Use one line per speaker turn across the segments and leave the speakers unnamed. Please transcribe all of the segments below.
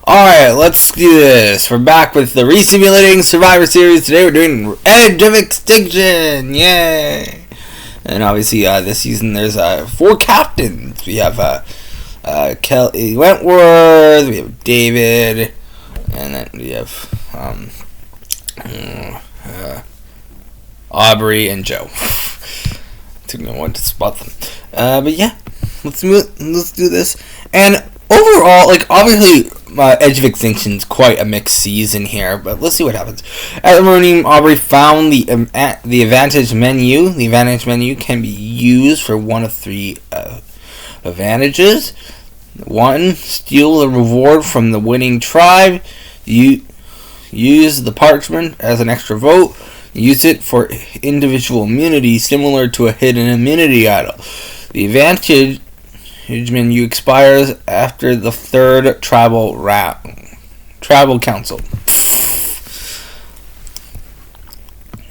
Alright, let's do this. We're back with the Resimulating Survivor Series. Today we're doing Edge of Extinction. Yay! And obviously, this season there's 4 captains. We have Kelly Wentworth, we have David, and then we have Aubrey and Joe. Took me a while to spot them. But yeah, let's do this. And overall, obviously, Edge of Extinction is quite a mixed season here, but let's see what happens. At the morning, Aubrey found the advantage menu. The advantage menu can be used for one of 3 advantages. 1, steal a reward from the winning tribe. Use the parchment as an extra vote. Use it for individual immunity, similar to a hidden immunity idol. The advantage menu expires after the 3rd tribal council.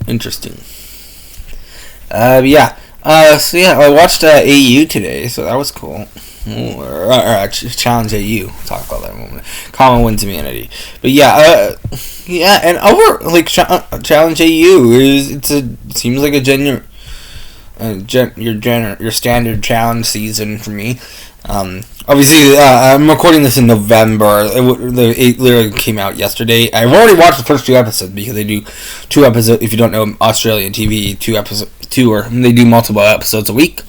Interesting. So I watched AU today, so that was cool. Challenge AU. We'll talk about that in a moment. Common wins immunity. But and over Challenge AU seems like a genuine. Your standard challenge season for me. Obviously, I'm recording this in November. It literally came out yesterday. I've already watched the first 2 episodes because they do 2 episodes. If you don't know Australian TV, they do multiple episodes a week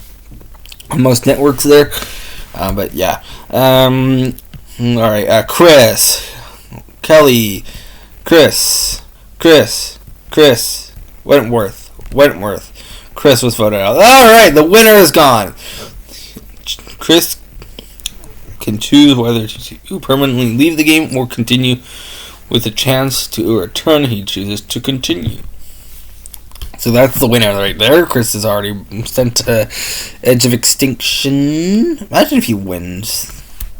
on most networks there. But yeah, all right. Chris, Kelly, Chris, Wentworth. Chris was voted out. Alright, the winner is gone. Chris can choose whether to permanently leave the game or continue with a chance to return. He chooses to continue. So that's the winner right there. Chris is already sent to Edge of Extinction. Imagine if he wins.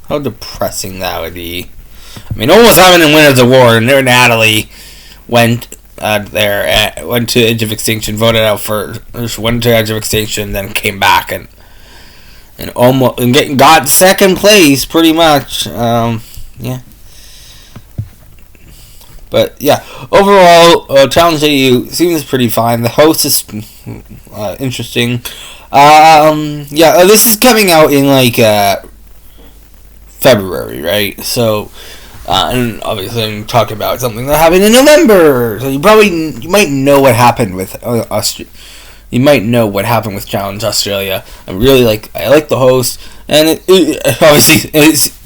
How depressing that would be. I mean, almost having a winner's award, and there Natalie went went to Edge of Extinction, voted out went to Edge of Extinction, then came back and got 2nd place pretty much. But yeah, overall, Challenge AU seems pretty fine. The host is interesting. This is coming out in February, right? So. And obviously, I'm talking about something that happened in November. So you might know what happened with You might know what happened with Challenge Australia. I like the host, and obviously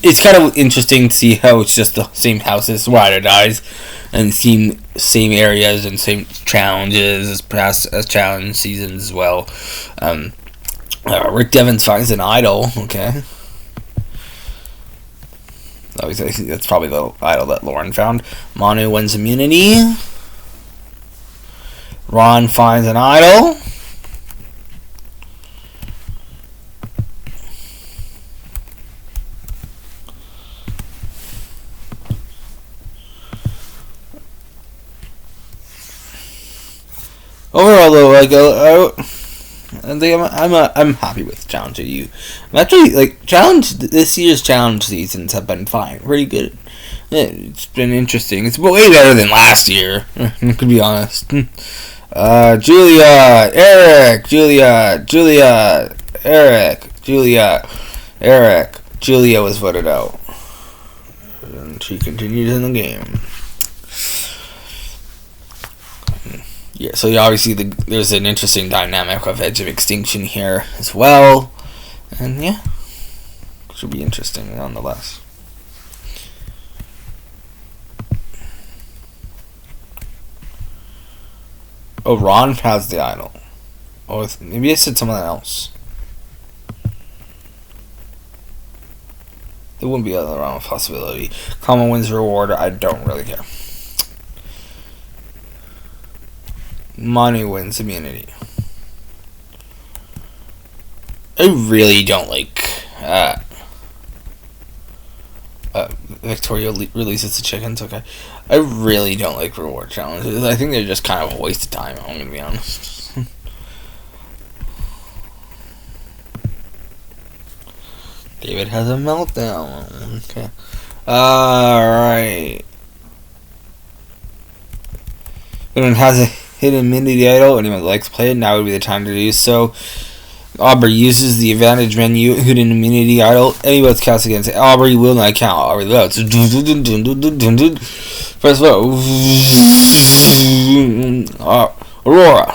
it's kind of interesting to see how it's just the same houses, ride or dies, and same areas and same challenges as challenge seasons as well. Rick Devens finds an idol. Okay. Obviously, I think that's probably the idol that Lauren found. Manu wins immunity. Ron finds an idol. Overall, though, I'm happy with Challenge AU. I'm actually this year's challenge seasons have been fine, pretty good. It's been interesting. It's way better than last year. To be honest. Julia, Eric. Julia was voted out, and she continued in the game. Yeah, so obviously there's an interesting dynamic of Edge of Extinction here as well. And yeah, should be interesting nonetheless. Oh, Ron has the idol. Oh, maybe I said something else. There wouldn't be another wrong possibility. Common wins reward, I don't really care. Manu wins immunity. I really don't like Victoria releases the chickens. Okay, I really don't like reward challenges. I think they're just kind of a waste of time. I'm gonna be honest. David has a meltdown. Okay. Alright. Anyone has a hidden immunity idol, anyone likes to play it, now would be the time to do so. Aubrey uses the advantage menu, hidden immunity idol. Any votes cast against Aubrey will not count. Aubrey votes. First vote. Aurora.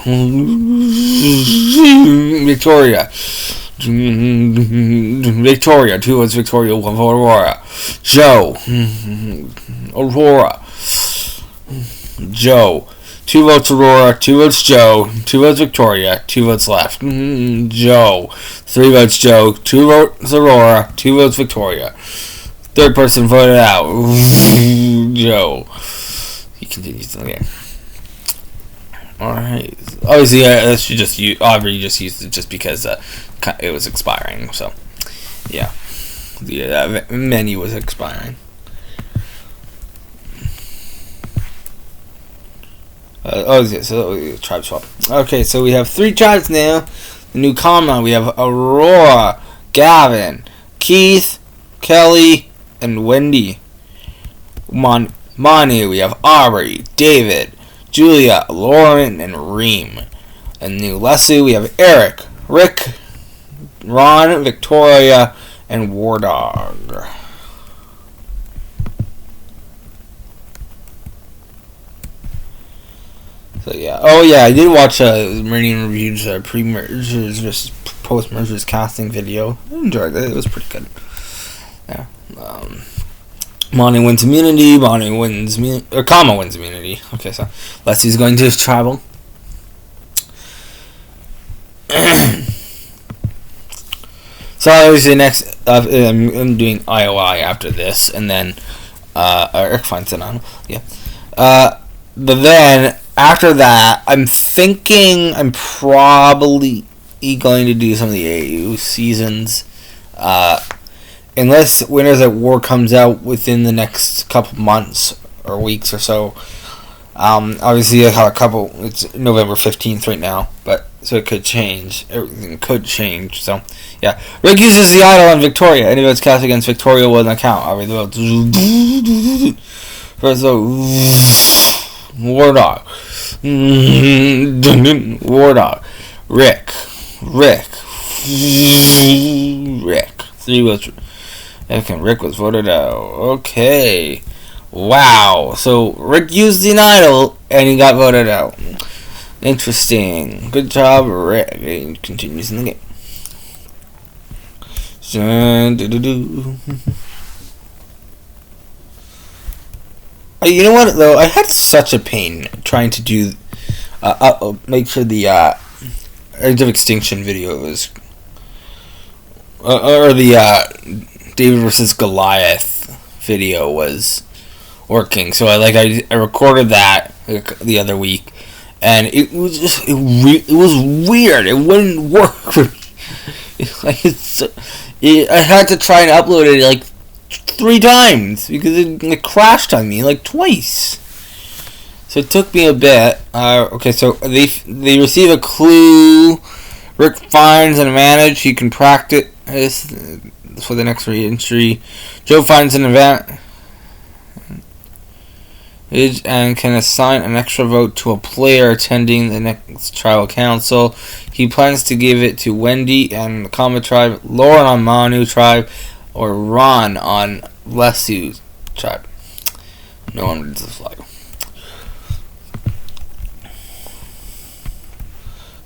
Victoria. Victoria. 2 votes Victoria, 1 vote Aurora. Joe. Aurora. Joe. 2 votes Aurora, 2 votes Joe, 2 votes Victoria, 2 votes left. Joe. 3 votes Joe, 2 votes Aurora, 2 votes Victoria. Third person voted out. Joe. He continues the game. Alright. Obviously, Aubrey just used it just because it was expiring. So, yeah. The menu was expiring. So tribe swap. Okay, so we have 3 tribes now. The new comma, we have Aurora, Gavin, Keith, Kelly, and Wendy. Manu, we have Aubrey, David, Julia, Lauren, and Reem. And new Lesu, we have Eric, Rick, Ron, Victoria, and Wardog. So yeah. Oh yeah, I did watch Meridian Review's pre-mergers versus post-mergers casting video. I enjoyed it. It was pretty good. Yeah. Monty wins immunity. Monty wins Kama wins immunity. Okay, so Leslie's going to tribal. So obviously next I'm doing IOI after this, and then Eric finds it on. Yeah. But then after that, I'm thinking I'm probably going to do some of the AU seasons. Unless Winners at War comes out within the next couple months or weeks or so. Obviously, I have a couple. It's November 15th right now, but so it could change. Everything could change. So, yeah. Rick uses the idol on Victoria. Any votes cast against Victoria will not count. I'll read the votes. First vote, Wardog. Wardog. Rick. 3 votes. Okay, Rick was voted out. Okay. Wow. So Rick used the idol and he got voted out. Interesting. Good job, Rick. He continues in the game. You know what though? I had such a pain trying to do make sure the Age of Extinction video was or the David versus Goliath video was working. So I recorded that the other week, and it was just it was weird. It wouldn't work for me. I had to try and upload it like 3 times because it crashed on me like twice. So it took me a bit. Okay, so they receive a clue. Rick finds an advantage. He can practice for the next re-entry. Joe finds an advantage and can assign an extra vote to a player attending the next tribal council. He plans to give it to Wendy and the Kama tribe, Lauren on Manu tribe, or Ron on Lesu's tribe. No one reads the flag.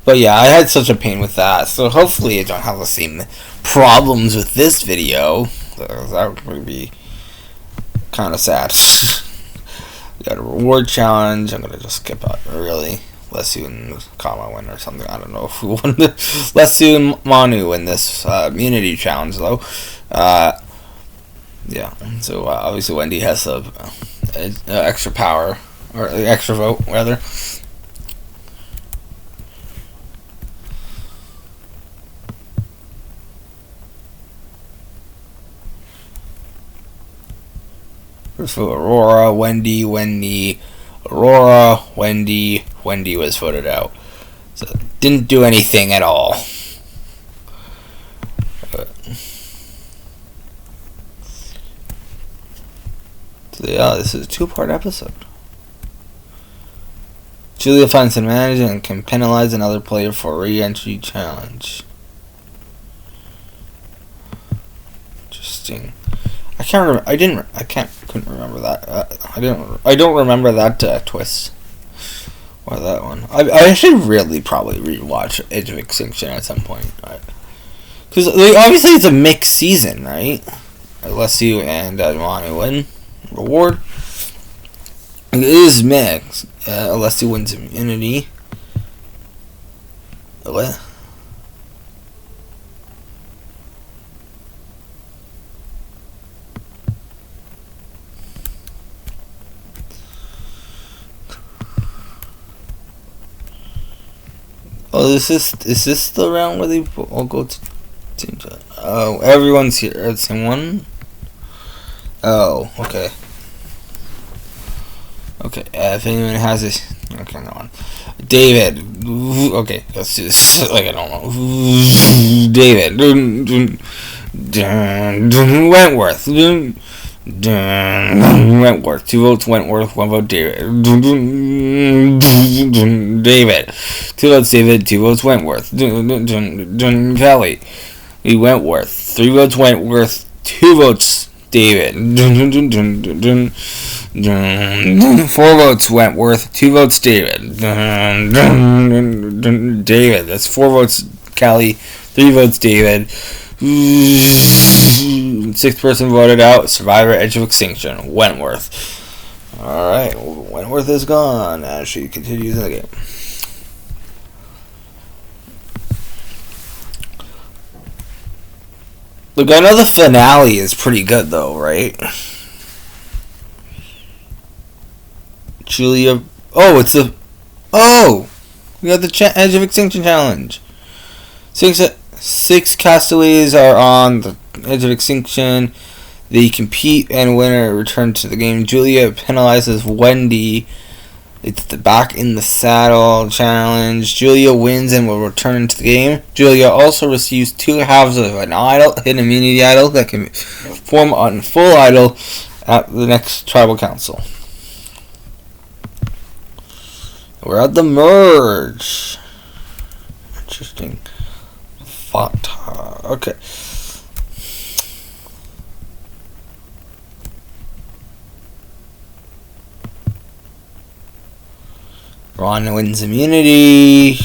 But yeah, I had such a pain with that, so hopefully I don't have the same problems with this video. That would be kind of sad. We got a reward challenge. I'm gonna just skip out really. Lesu and Kama win or something. I don't know if we won the Lesu and Manu win this immunity challenge though. Yeah. So obviously Wendy has the extra power or the extra vote rather. So Aurora, Wendy, Aurora, Wendy was voted out. So didn't do anything at all. Yeah, this is a 2-part episode. Julia finds an advantage and can penalize another player for a re-entry challenge. Interesting. I can't remember. Couldn't remember that. I don't remember that twist or that one. I should really probably rewatch Age of Extinction at some point, because obviously it's a mixed season, right? Alessio and Manu win reward. It is mixed. Alessio wins immunity. What? Oh, is this the round where they all go to team chat? Oh, everyone's here at the same one? Oh, okay. Okay, if anyone has this... Okay, no one. David. Okay, let's do this like I don't know. David. Wentworth. Wentworth. 2 votes Wentworth, 1 vote David. David. 2 votes David, 2 votes Wentworth. Kelly. Wentworth. 3 votes Wentworth, 2 votes David. 4 votes Wentworth, 2 votes David. David. That's 4 votes Kelly, 3 votes David. 6th person voted out. Survivor, Edge of Extinction, Wentworth. Alright, Wentworth is gone as she continues in the game. Look, I know the finale is pretty good though, right? Julia. Oh, it's the. Oh! We got the Edge of Extinction challenge. 6 castaways are on the Edge of Extinction. They compete and winner return to the game. Julia penalizes Wendy. It's the back in the saddle challenge. Julia wins and will return to the game. Julia also receives 2 halves of an idol, hidden immunity idol, that can form on full idol at the next tribal council. We're at the merge. Interesting. Okay. Ron wins immunity.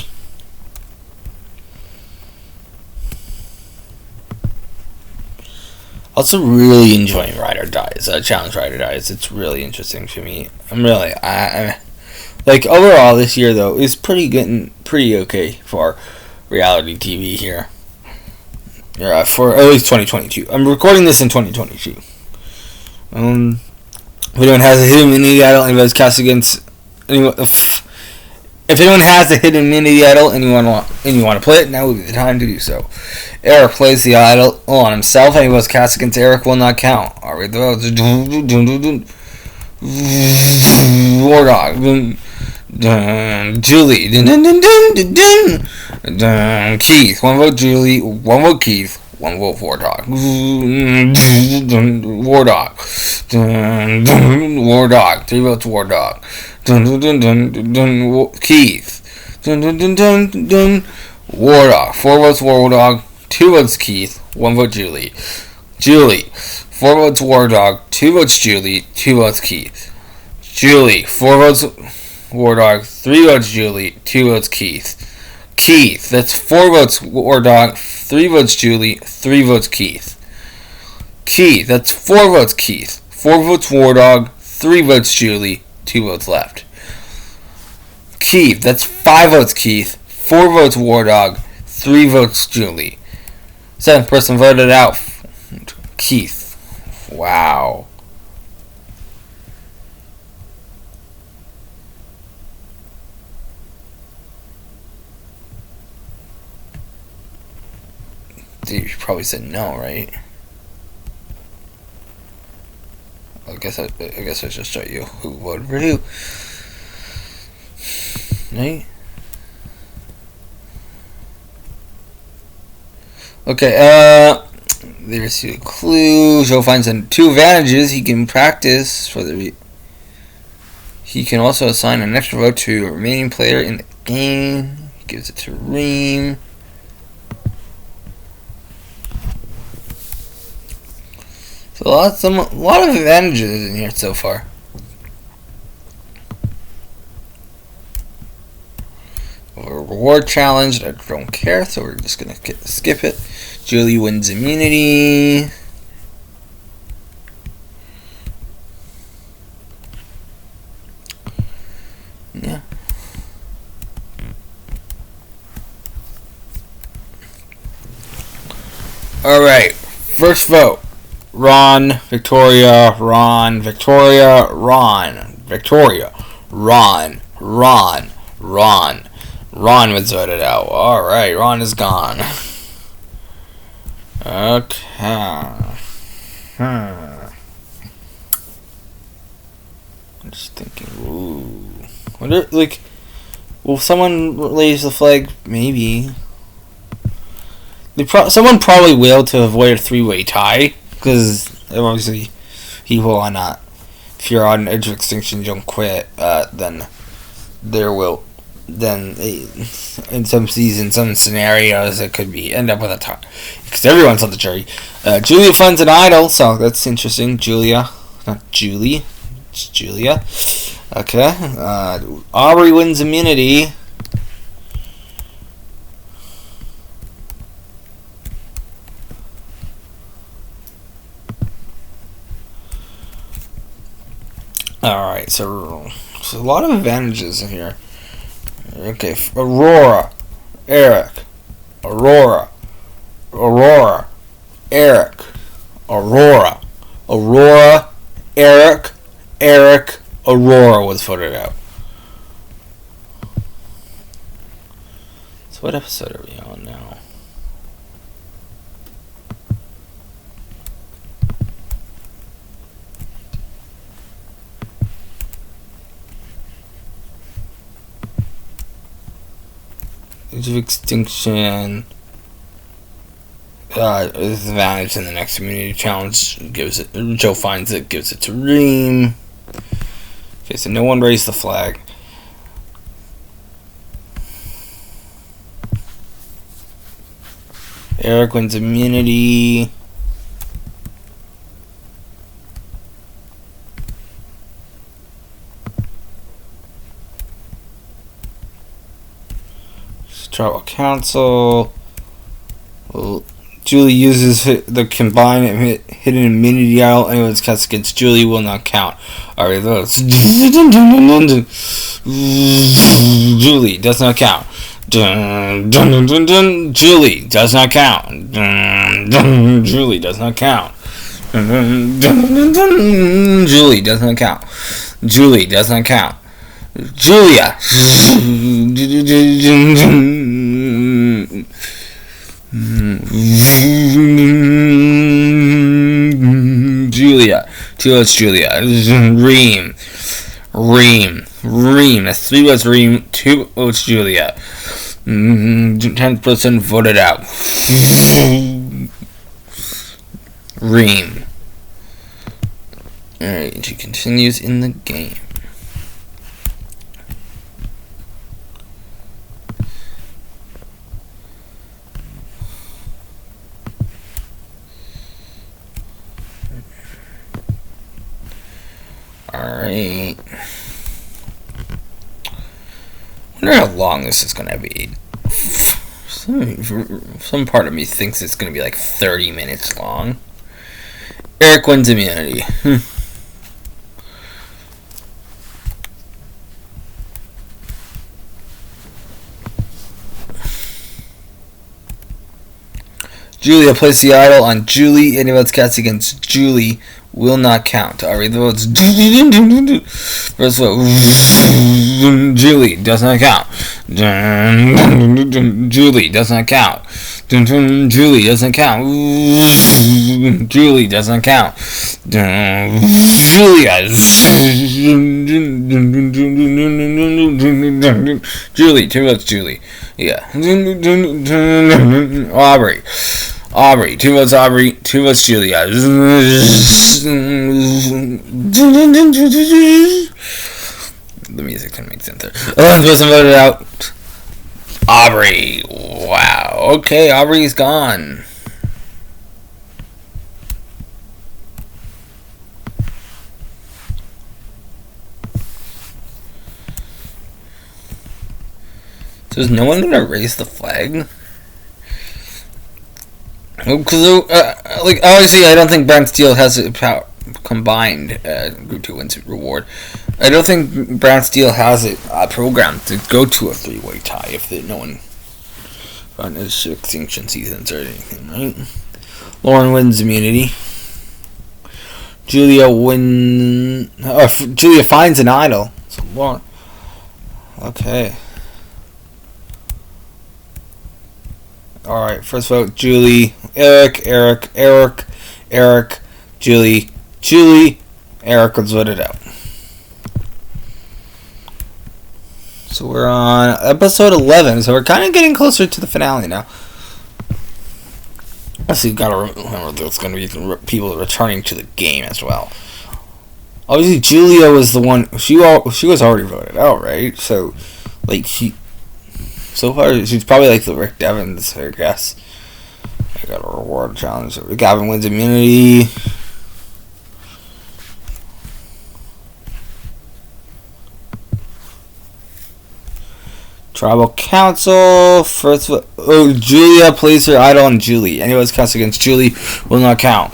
Also, really enjoying Ride or Dies. Challenge Ride or Dies. It's really interesting to me. I'm like overall this year though is pretty good and pretty okay for reality TV here. For at least 2022. I'm recording this in 2022. If anyone has a hidden immunity idol, anybody's cast against anyone. If anyone has a hidden immunity idol and you want to play it, now would be the time to do so. Eric plays the idol on himself. Anyone cast against Eric will not count. Alright, the votes. War Dog. Julie. Keith. 1 vote Julie. 1 vote Keith. 1 vote War Dog. War Dog. War Dog. 3 votes War Dog. Keith. War Dog. 4 votes War Dog. 2 votes Keith. 1 vote Julie. Julie. 4 votes War Dog. 2 votes Julie. 2 votes Keith. Julie. 4 votes War Dog. 3 votes Julie. 2 votes Keith. Keith. That's 4 votes War Dog. 3 votes Julie. 3 votes Keith. Keith. That's 4 votes Keith. 4 votes War Dog. 3 votes Julie. 2 votes left. Keith. That's 5 votes Keith. 4 votes War Dog. 3 votes Julie. 7th person voted out. Keith. Wow. You probably said no, right? I guess I just show you who voted for who. Right? Okay, there's a clue. Joe finds two advantages. He can practice for the. He can also assign an extra vote to a remaining player in the game. He gives it to Reem. So a lot of advantages in here so far. A reward challenge. I don't care, so we're just gonna skip it. Julie wins immunity. Yeah. Alright. First vote. Ron, Victoria, Ron, Victoria, Ron, Victoria, Ron, Ron, Ron. Ron was voted out. Alright, Ron is gone. Okay. I'm just thinking, ooh. Wonder, like, will someone raise the flag? Maybe. Someone probably will to avoid a three-way tie, because obviously people not. If you're on edge of extinction, you don't quit. Then there will. Then in some seasons, some scenarios, it could end up with a tie, because everyone's on the jury. Julia finds an idol, so that's interesting. Julia, not Julie. It's Julia. Okay. Aubrey wins immunity. Alright, so a lot of advantages in here. Okay, Aurora, Eric, Aurora, Aurora, Eric, Aurora, Aurora, Eric, Eric, Aurora was voted out. So what episode are we on now? Age of Extinction. Advantage in the next immunity challenge. Joe finds it, gives it to Reem. Okay, so no one raised the flag. Eric wins immunity. Tribal Council. Julie uses the combined hidden immunity idol. Anyone's cast against Julie will not count. Alright, those. Julie does not count. Julie does not count. Julie does not count. Julie does not count. Julie does not count. Julia. Julia. Two votes Julia. Reem. That's three votes Reem. Two votes Julia. 10% voted out. Reem. Alright, she continues in the game. Alright. I wonder how long this is going to be. Some part of me thinks it's going to be like 30 minutes long. Eric wins immunity. Julia placed the idol on Julie. Any votes cast against Julie will not count. Alright, the votes. First vote. Julie does not count. Julie does not count. Julie doesn't count. Julie doesn't count. Julia. Julie. Two votes Julie. Yeah. Aubrey. Two votes Aubrey. Two Who was Julia? The music can make sense there. 11th person voted out. Aubrey. Wow. Okay, Aubrey's gone. So is no one gonna raise the flag? Because, like, obviously, I don't think Brand Steel has a combined Group 2 wins reward. I don't think Brand Steel has it programmed to go to a 3-way tie if no one on his Extinction seasons or anything, right? Lauren wins immunity. Julia Julia finds an idol. So Lauren. Okay. Alright, first vote, Julie, Eric, Julie, Eric was voted out. So we're on episode 11, so we're kind of getting closer to the finale now. Also, you gotta remember there's gonna be people returning to the game as well. Obviously, Julia was the one, she was already voted out, right? So, like, so far, she's probably like the Rick Devens, I guess. I got a reward challenge. Gavin wins immunity. Tribal Council. First, Julia plays her idol on Julie. Anyone counts against Julie will not count.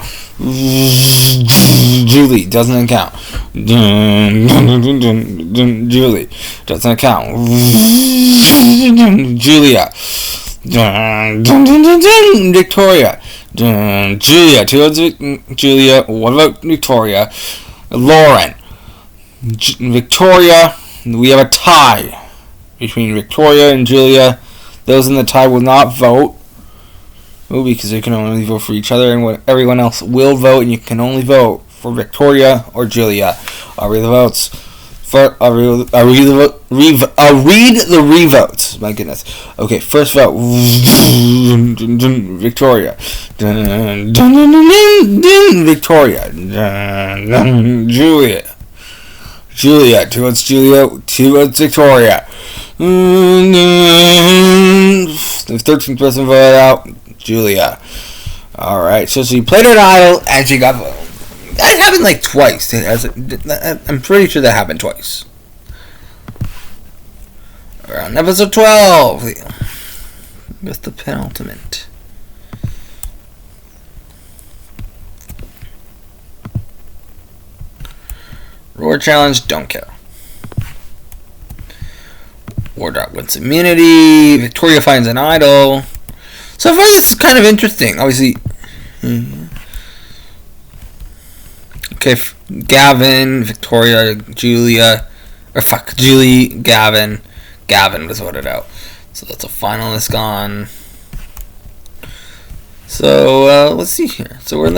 Julie doesn't count. Julie doesn't count. Julia. Victoria. Julia. 2 votes Julia. 1 vote Victoria. Lauren. Victoria. We have a tie between Victoria and Julia. Those in the tie will not vote. Because they can only vote for each other, and everyone else will vote, and you can only vote for Victoria or Julia. I'll read the votes. I'll read the revotes. My goodness. Okay, first vote. Victoria. Victoria. Julia. 2 votes Julia. 2 votes Victoria. The 13th person voted out. Julia. Alright, so she played her idol and she got voted. That happened like twice. I'm pretty sure that happened twice. Around episode 12. With the penultimate. Roar challenge, don't care. War Dog wins immunity. Victoria finds an idol. So far, this is kind of interesting. Obviously, okay, Gavin, Victoria, Julia, Julie, Gavin was voted out. So that's a finalist gone. So let's see here. So we're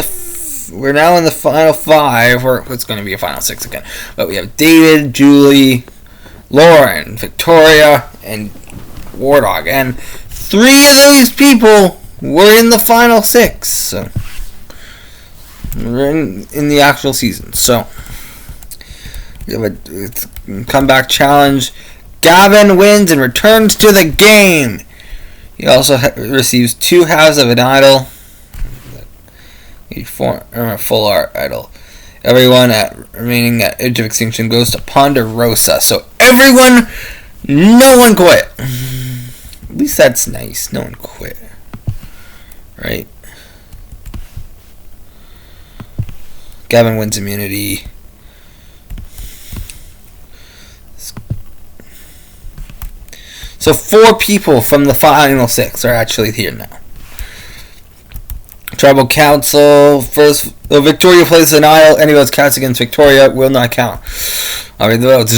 now in the final 5, or it's going to be a final 6 again. But we have David, Julie, Lauren, Victoria, and War Dog, and 3 of those people were in the final 6. So we're in the actual season. So we have a comeback challenge. Gavin wins and returns to the game. He also receives 2 halves of an idol. A full art idol. Everyone remaining at Edge of Extinction goes to Ponderosa. So no one quit. At least that's nice. No one quit. Right? Gavin wins immunity. So 4 people from the final 6 are actually here now. Tribal Council. First, Victoria plays an idol. Anyone counts against Victoria will not count. I'll read the votes.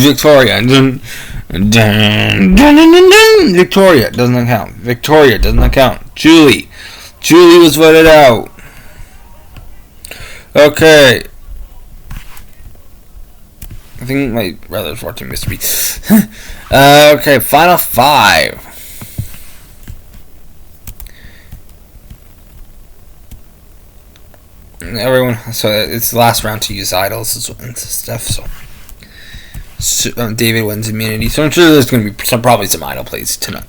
Victoria. Victoria doesn't count. Victoria doesn't count. Julie was voted out. Okay. I think my brother's watching Mr. B. Okay, final 5. everyone. So it's the last round to use idols and stuff. So David wins immunity. So I'm sure there's going to be probably some idol plays tonight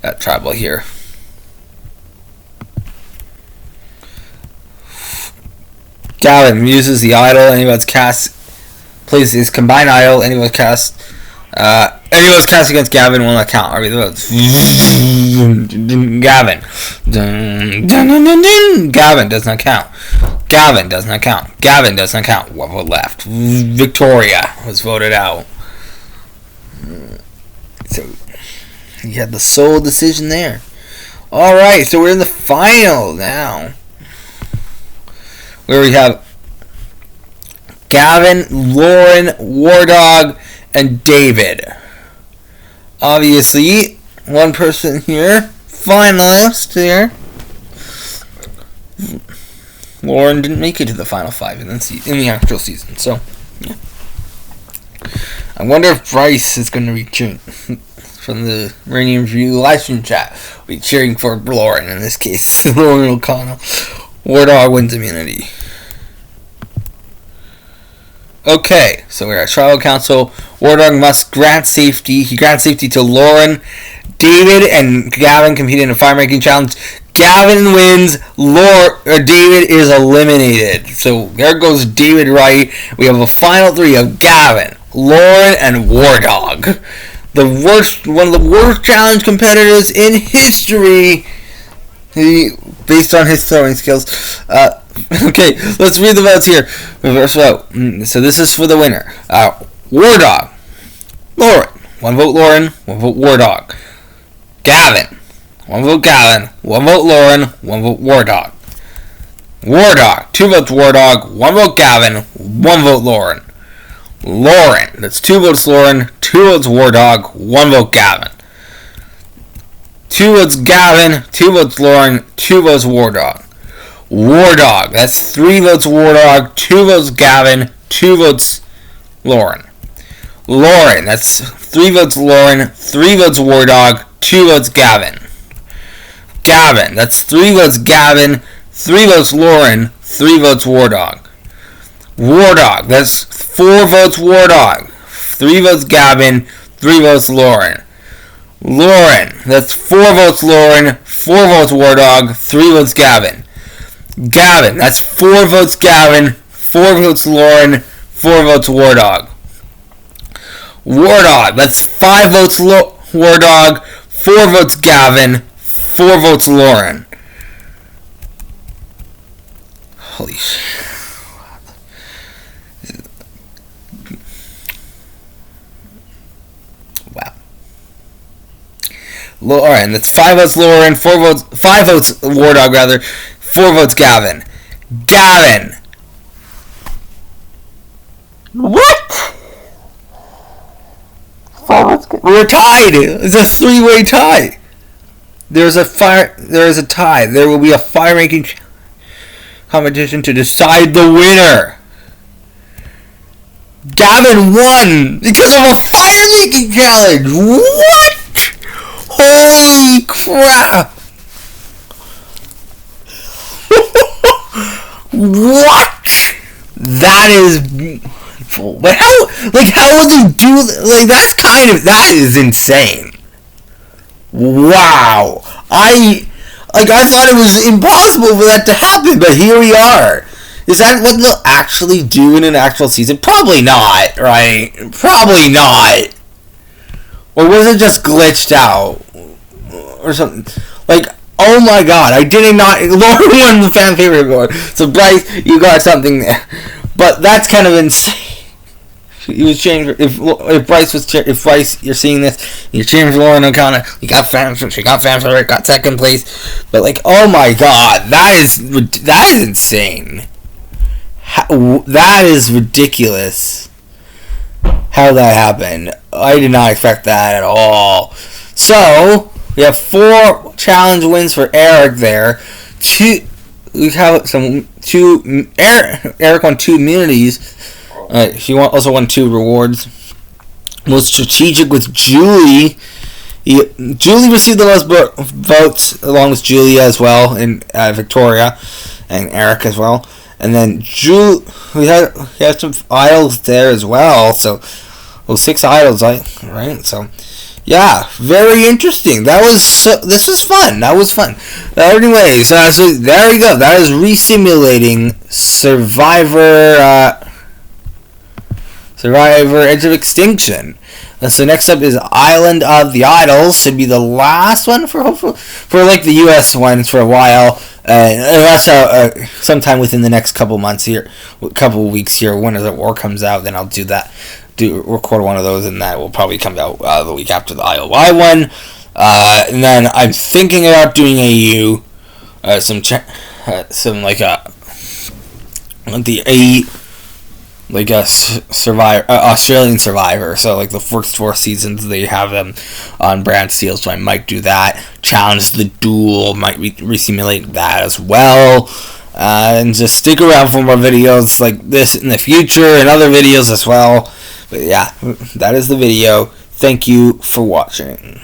at Tribal here. Gavin uses the idol. Anyone's cast plays his combined idol. Anyone's cast against Gavin will not count. Gavin. Gavin does not count. Gavin does not count. Gavin does not count. One vote left. Victoria was voted out. So you had the sole decision there. Alright, so we're in the final now. Where we have Gavin, Lauren, Wardog, and David. Obviously, one person here, finalist here. Lauren didn't make it to the final 5 in the actual season, so yeah. I wonder if Bryce is going to return from the Rainy Review livestream chat. We'll be cheering for Lauren in this case. Lauren O'Connell. Wardog wins immunity. Okay, so we're at Tribal Council. Wardog must grant safety. He grants safety to Lauren. David and Gavin compete in a fire-making challenge. Gavin wins. David is eliminated. So there goes David Wright. We have a final 3 of Gavin, Lauren, and Wardog. One of the worst challenge competitors in history. Based on his throwing skills. Okay, let's read the votes here. Reverse vote. So this is for the winner. Wardog. Lauren. 1 vote Lauren, 1 vote Wardog. Gavin. 1 vote Gavin, 1 vote Lauren, 1 vote Wardog. Wardog. 2 votes Wardog, 1 vote Gavin, 1 vote Lauren. Lauren. That's 2 votes Lauren, 2 votes Wardog, 1 vote Gavin. 2 votes Gavin, 2 votes Lauren, 2 votes Wardog. Wardog, that's 3 votes Wardog, 2 votes Gavin, 2 votes Lauren. Lauren, that's 3 votes Lauren, 3 votes Wardog, 2 votes Gavin. Gavin, that's 3 votes Gavin, 3 votes Lauren, 3 votes Wardog. Wardog, that's 4 votes Wardog, 3 votes Gavin, 3 votes Lauren. Lauren, that's 4 votes Lauren, 4 votes Wardog, 3 votes Gavin. Gavin, that's 4 votes Gavin, 4 votes Lauren, 4 votes Wardog. Wardog, that's 5 votes Wardog, 4 votes Gavin, 4 votes Lauren. Holy shit. Wow. Lauren, that's 5 votes Lauren, 5 votes Wardog rather, 4 votes Gavin. Gavin. What? We're tied. It's a 3-way tie. There is a tie. There will be a fire-making competition to decide the winner. Gavin won because of a fire-making challenge. What? Holy crap. What? That is... But how would you do... that is insane. Wow. I thought it was impossible for that to happen, but here we are. Is that what they'll actually do in an actual season? Probably not, right? Probably not. Or was it just glitched out? Or something. Oh my god, I did not... Lauren won the fan favorite award. So Bryce, you got something there. But that's kind of insane. He was changed. If Bryce, you're seeing this, you're cheering for Lauren O'Connor. You got fans. She got fans for it. Got second place. But oh my god, that is insane. That is ridiculous. How that happened? I did not expect that at all. So we have 4 challenge wins for Eric there. Eric won 2 immunities. She also won 2 rewards. Most strategic with Julie. Julie received the most votes, along with Julia as well, and Victoria, and Eric as well. and then we had some idols there as well. So, well, 6 idols, right? So, yeah, very interesting. This was fun. That was fun. Anyway, so there you go. That is Resimulating Survivor Edge of Extinction. So next up is Island of the Idols. Should be the last one for like the U.S. ones for a while. Unless sometime within the next couple months here, couple weeks here, when the war comes out, then I'll record one of those, and that will probably come out the week after the IOI one. And then I'm thinking about doing some Australian Survivor. So like the first 4 seasons, they have them on brand steel, so I might do that. Challenge the Duel, might resimulate that as well. And just stick around for more videos like this in the future, and other videos as well. But yeah, that is the video. Thank you for watching.